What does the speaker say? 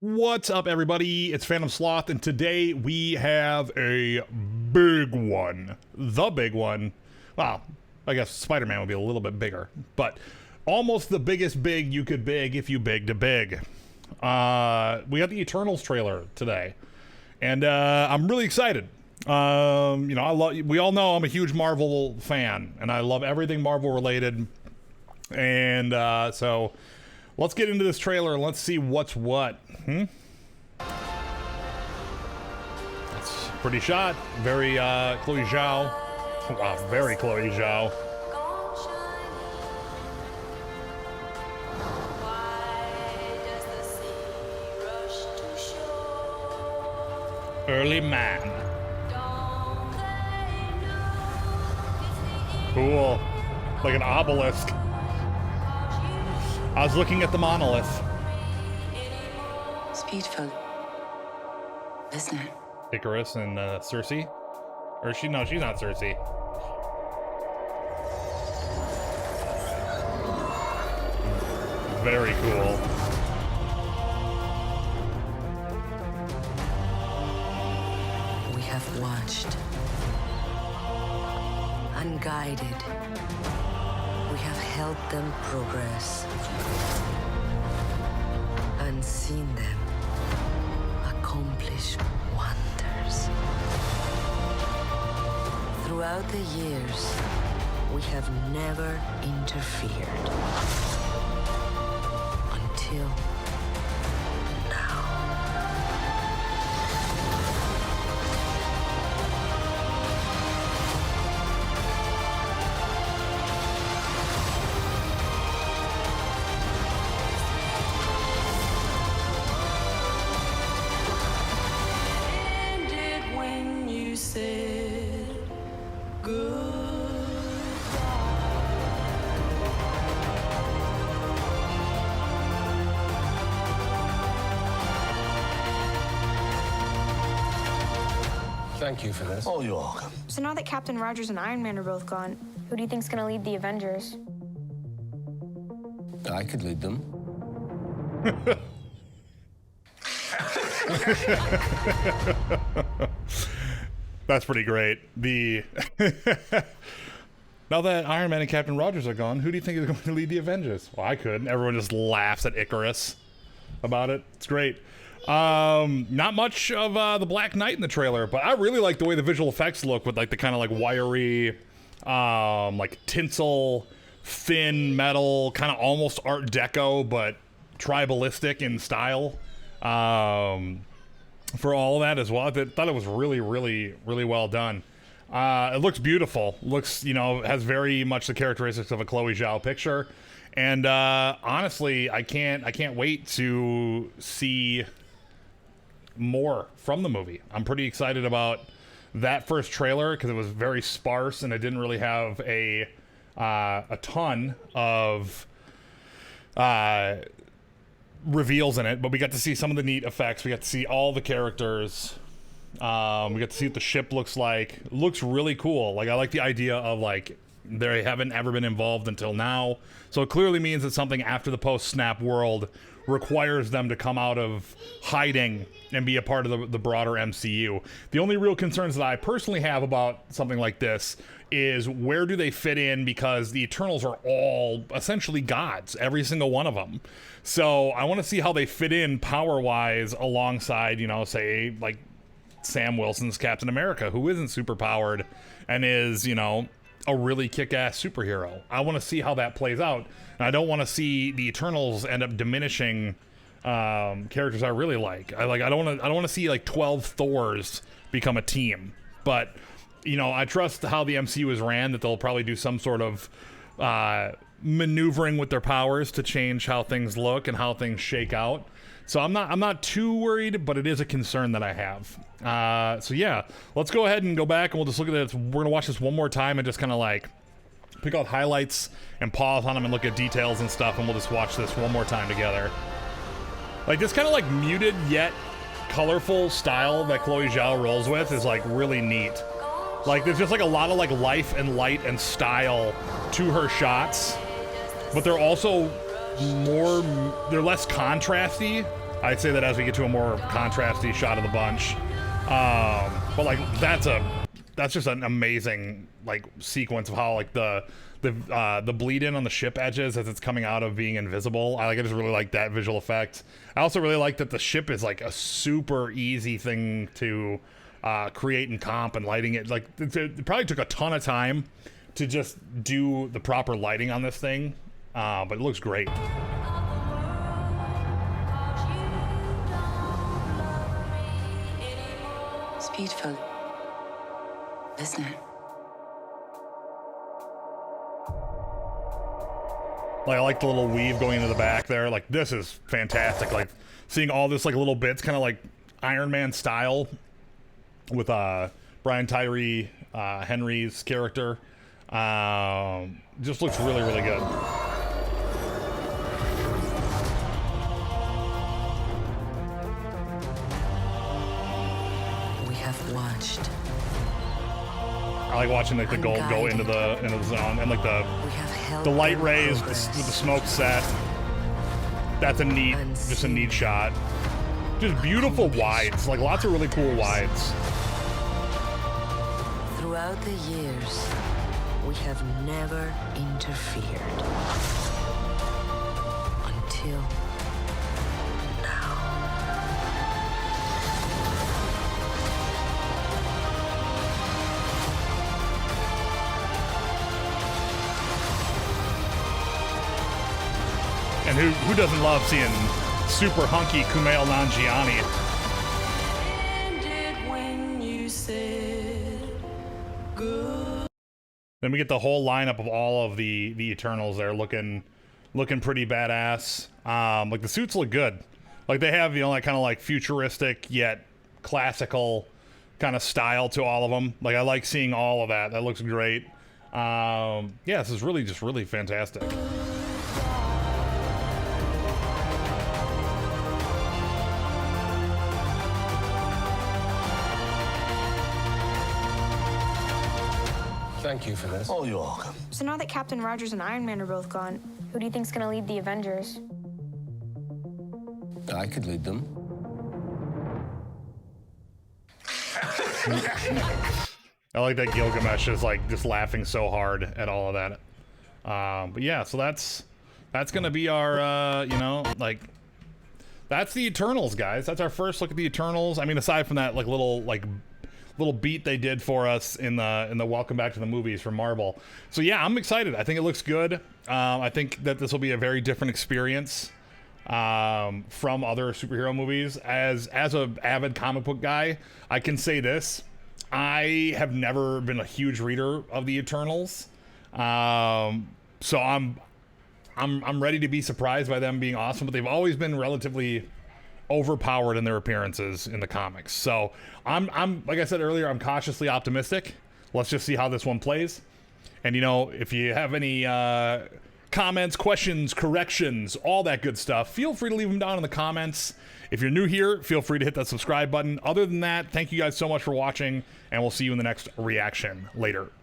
What's up, everybody? It's Phantom Sloth, and today we have a big one. The big one. Well, I guess Spider-Man would be a little bit bigger, but almost the biggest big you could big if you big to big. We got the Eternals trailer today, and I'm really excited. We all know I'm a huge Marvel fan, and I love everything Marvel related. And so let's get into this trailer and let's see what's what. It's pretty shot. Very Chloe Zhou. Wow, very Chloe Zhou. Early man. Cool. Like an obelisk. I was looking at the monolith. It's beautiful, isn't it? Icarus and Cersei? Or is she? No, she's not Cersei. Very cool. We have watched, unguided. We have helped them progress and seen them accomplish wonders. Throughout the years, we have never interfered until now. Thank you for this. Oh, you're welcome. So now that Captain Rogers and Iron Man are both gone, who do you think's gonna lead the Avengers? I could lead them. That's pretty great. Now that Iron Man and Captain Rogers are gone, who do you think is going to lead the Avengers? Well, I could. Everyone just laughs at Icarus about it. It's great. Not much of the Black Knight in the trailer, but I really like the way the visual effects look with like the kind of like wiry, like tinsel, thin metal, kind of almost Art Deco, but tribalistic in style. For all of that as well, I thought it was really, really, really well done. It looks beautiful. Looks, has very much the characteristics of a Chloe Zhou picture. And honestly, I can't wait to see more from the movie. I'm pretty excited about that first trailer because it was very sparse and it didn't really have a ton of reveals in it, but we got to see some of the neat effects. We got to see all the characters. We got to see what the ship looks like. It looks really cool. Like, I like the idea of like they haven't ever been involved until now, so it clearly means that something after the post-snap world requires them to come out of hiding and be a part of the broader MCU. The only real concerns that I personally have about something like this is where do they fit in, because the Eternals are all essentially gods, every single one of them. So I want to see how they fit in power-wise alongside, say, like Sam Wilson's Captain America, who isn't super powered and is, a really kick-ass superhero. I want to see how that plays out, and I don't want to see the Eternals end up diminishing characters I really like. I don't want to see like 12 Thors become a team, but I trust how the MCU is ran, that they'll probably do some sort of maneuvering with their powers to change how things look and how things shake out. So I'm not too worried, but it is a concern that I have. So yeah, let's go ahead and go back and we'll just look at this. We're gonna watch this one more time and just kind of like pick out highlights and pause on them and look at details and stuff, and we'll just watch this one more time together. Like this kind of like muted yet colorful style that Chloe Zhou rolls with is like really neat. Like there's just like a lot of like life and light and style to her shots, but they're also they're less contrasty. I'd say that as we get to a more contrasty shot of the bunch. But like that's just an amazing like sequence of how like the bleed in on the ship edges as it's coming out of being invisible. I just really like that visual effect. I also really like that the ship is like a super easy thing to create and comp, and lighting it like it probably took a ton of time to just do the proper lighting on this thing, but it looks great. It's beautiful, isn't it? Like I like the little weave going into the back there. Like this is fantastic. Like seeing all this like little bits, kind of like Iron Man style, with Brian Tyree Henry's character. Just looks really, really good. We have watched. I like watching like the gold go into the zone, and like We have held the light them rays progress. with the smoke set. That's a neat, just a neat shot. Just beautiful wides, like lots of really cool wides. Throughout the years, we have never interfered. Until now. And who doesn't love seeing super hunky Kumail Nanjiani? Then we get the whole lineup of all of the Eternals there looking pretty badass. Like the suits look good. Like they have, that kind of like futuristic yet classical kind of style to all of them. Like I like seeing all of that. That looks great. Yeah, this is really just really fantastic. Thank you for this. Oh, you're welcome. So now that Captain Rogers and Iron Man are both gone, who do you think's gonna lead the Avengers? I could lead them. I like that Gilgamesh is like just laughing so hard at all of that. But yeah, so that's gonna be our like that's the Eternals, guys. That's our first look at the Eternals. I mean, aside from that like little beat they did for us in the Welcome Back to the Movies from Marvel. So yeah, I'm excited. I think it looks good. I think that this will be a very different experience from other superhero movies. As an avid comic book guy, I can say this: I have never been a huge reader of the Eternals, so I'm ready to be surprised by them being awesome. But they've always been relatively overpowered in their appearances in the comics. So I'm like I said earlier, I'm cautiously optimistic. Let's just see how this one plays. And if you have any comments, questions, corrections, all that good stuff, feel free to leave them down in the comments. If you're new here, feel free to hit that subscribe button. Other than that, thank you guys so much for watching, and we'll see you in the next reaction later.